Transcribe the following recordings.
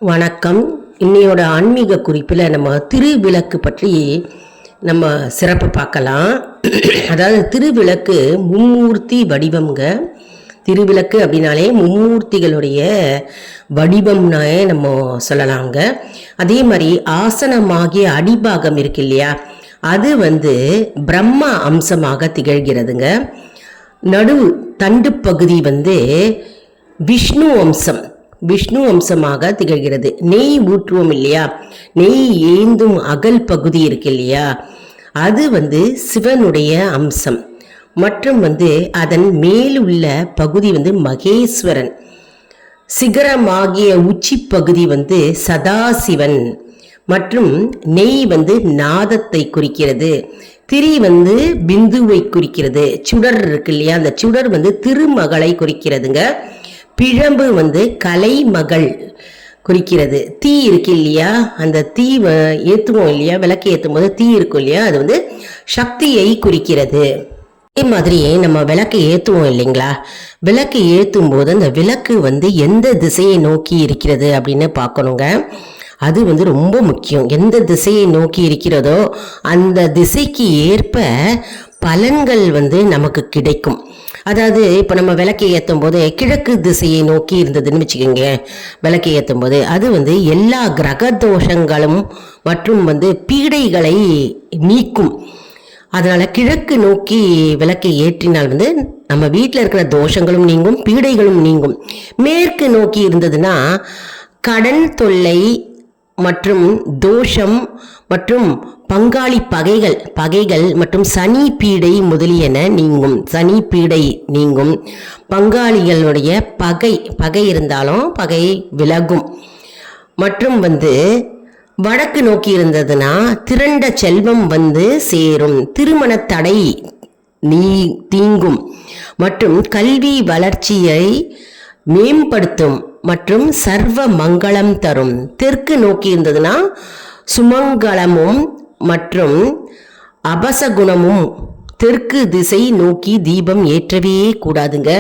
வணக்கம். இன்னையோட ஆன்மீக குறிப்பில் நம்ம திருவிளக்கு பற்றி நம்ம சிறப்பு பார்க்கலாம். அதாவது திருவிளக்கு மும்மூர்த்தி வடிவம்ங்க. திருவிளக்கு அப்படின்னாலே மும்மூர்த்திகளுடைய வடிவம்னாலே நம்ம சொல்லலாங்க. அதே மாதிரி ஆசனமாகிய அடிபாகம் இருக்கு இல்லையா, அது பிரம்ம அம்சமாக திகழ்கிறதுங்க. நடு தண்டு பகுதி விஷ்ணு அம்சமாக திகழ்கிறது. நெய் ஊற்றுவோம் இல்லையா, நெய் ஏந்தும் அகல் பகுதி இருக்கு இல்லையா, அது சிவனுடைய அம்சம். மற்றும் அதன் மேலுள்ள பகுதி மகேஸ்வரன். சிகரமாகிய உச்சி பகுதி சதாசிவன். மற்றும் நெய் நாதத்தை குறிக்கிறது. திரி பிந்துவை குறிக்கிறது. சுடர் இருக்கு இல்லையா, அந்த சுடர் திருமகளை குறிக்கிறதுங்க. பிழம்பு கலைமகள் குறிக்கிறது. தீ இருக்கு இல்லையா, அந்த தீ ஏற்றுவோம் இல்லையா, விளக்கு ஏற்றும் போது தீ இருக்கும் இல்லையா, அது சக்தியை குறிக்கிறது. அதே மாதிரி நம்ம விளக்கு ஏற்றுவோம் இல்லைங்களா, விளக்கு ஏற்றும் போது அந்த விளக்கு எந்த திசையை நோக்கி இருக்கிறது அப்படின்னு பார்க்கணுங்க. அது ரொம்ப முக்கியம். எந்த திசையை நோக்கி இருக்கிறதோ அந்த திசைக்கு ஏற்ப பலன்கள் நமக்கு கிடைக்கும். அதாவது இப்போ நம்ம விளக்கை ஏற்றும் போது கிழக்கு திசையை நோக்கி இருந்ததுன்னு வச்சுக்கோங்க, விளக்கை ஏற்றும் போது அது எல்லா கிரக தோஷங்களும் மற்றும் பீடைகளை நீக்கும். அதனால கிழக்கு நோக்கி விளக்கை ஏற்றினால் நம்ம வீட்டில் இருக்கிற தோஷங்களும் நீங்கும், பீடைகளும் நீங்கும். மேற்கு நோக்கி இருந்ததுன்னா கடன் தொல்லை மற்றும் தோஷம் மற்றும் பங்காளி பகைகள் மற்றும் சனி பீடை முதலியன நீங்கும். சனி பீடை நீங்கும். பங்காளிகளுடைய பகை இருந்தாலும் பகை விலகும். மற்றும் வடக்கு நோக்கி இருந்ததுன்னா திரண்ட செல்வம் சேரும். திருமண தடை தீங்கும். மற்றும் கல்வி வளர்ச்சியை மேம்படுத்தும் மற்றும் சர்வ மங்களம் தரும். தெற்கு நோக்கி இருந்ததுன்னா சுமங்கலமும் மற்றும் அபசகுணமும். தெற்கு திசை நோக்கி தீபம் ஏற்றவே கூடாதுங்க.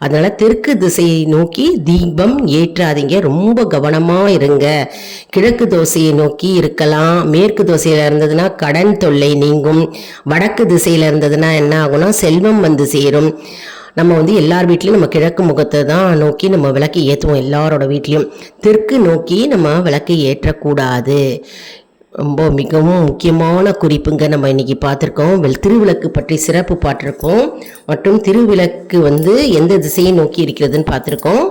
அதனால தெற்கு திசையை நோக்கி தீபம் ஏற்றாதீங்க, ரொம்ப கவனமா இருங்க. கிழக்கு தோசையை நோக்கி இருக்கலாம். மேற்கு தோசையில இருந்ததுன்னா கடன் தொல்லை நீங்கும். வடக்கு திசையில இருந்ததுன்னா என்ன ஆகும்னா செல்வம் சேரும். நம்ம எல்லார் வீட்லையும் நம்ம கிழக்கு முகத்தை தான் நோக்கி நம்ம விளக்கு ஏற்றுவோம். எல்லாரோட வீட்லையும் தெற்கு நோக்கி நம்ம விளக்கு ஏற்றக்கூடாது. ரொம்ப மிகவும் முக்கியமான குறிப்புங்க நம்ம இன்னைக்கு பார்த்துருக்கோம். திருவிளக்கு பற்றி சிறப்பு பார்த்துருக்கோம். மற்றும் திருவிளக்கு எந்த திசையை நோக்கி இருக்கிறதுன்னு பார்த்துருக்கோம்.